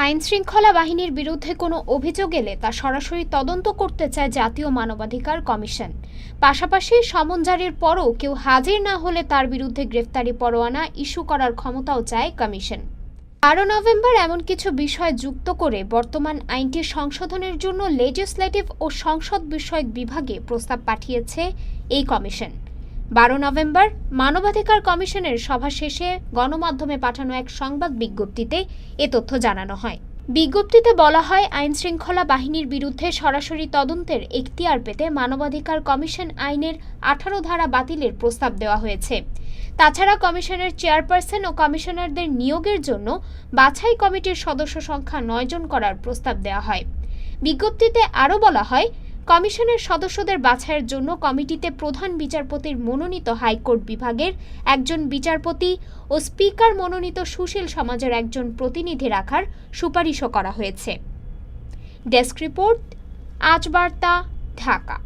আইনশৃঙ্খলা বাহিনীর বিরুদ্ধে কোনো অভিযোগ এলে তা সরাসরি তদন্ত করতে চায় জাতীয় মানবাধিকার কমিশন। পাশাপাশি সমন জারির পরও কেউ হাজির না হলে তার বিরুদ্ধে গ্রেফতারি পরোয়ানা ইস্যু করার ক্ষমতাও চায় কমিশন। 12 নভেম্বর এমন কিছু বিষয় যুক্ত করে বর্তমান আইনটি সংশোধনের জন্য লেজিসলেটিভ ও সংসদ বিষয়ক বিভাগে প্রস্তাব পাঠিয়েছে এই কমিশন। 12 নভেম্বর মানবাধিকার কমিশনের সভা শেষে গণমাধ্যমে পাঠানো এক সংবাদ বিজ্ঞপ্তিতে এ তথ্য জানানো হয়। বিজ্ঞপ্তিতে বলা হয়, আইনশৃঙ্খলা বাহিনীর বিরুদ্ধে সরাসরি তদন্তের এখতিয়ার পেতে মানবাধিকার কমিশন আইনের 18 ধারা বাতিলের প্রস্তাব দেওয়া হয়েছে। তাছাড়া কমিশনের চেয়ারপারসন ও কমিশনারদের নিয়োগের জন্য বাছাই কমিটির সদস্য সংখ্যা 9 জন করার প্রস্তাব দেওয়া হয়। বিজ্ঞপ্তিতে আরও বলা হয়, কমিশনের সদস্যদের বাছাইয়ের জন্য কমিটিতে প্রধান বিচারপতির মনোনীত হাইকোর্ট বিভাগের একজন বিচারপতি ও স্পিকার মনোনীত সুশীল সমাজের একজন প্রতিনিধি রাখার সুপারিশও করা হয়েছে। ডেস্ক রিপোর্ট, আজ বার্তা, ঢাকা।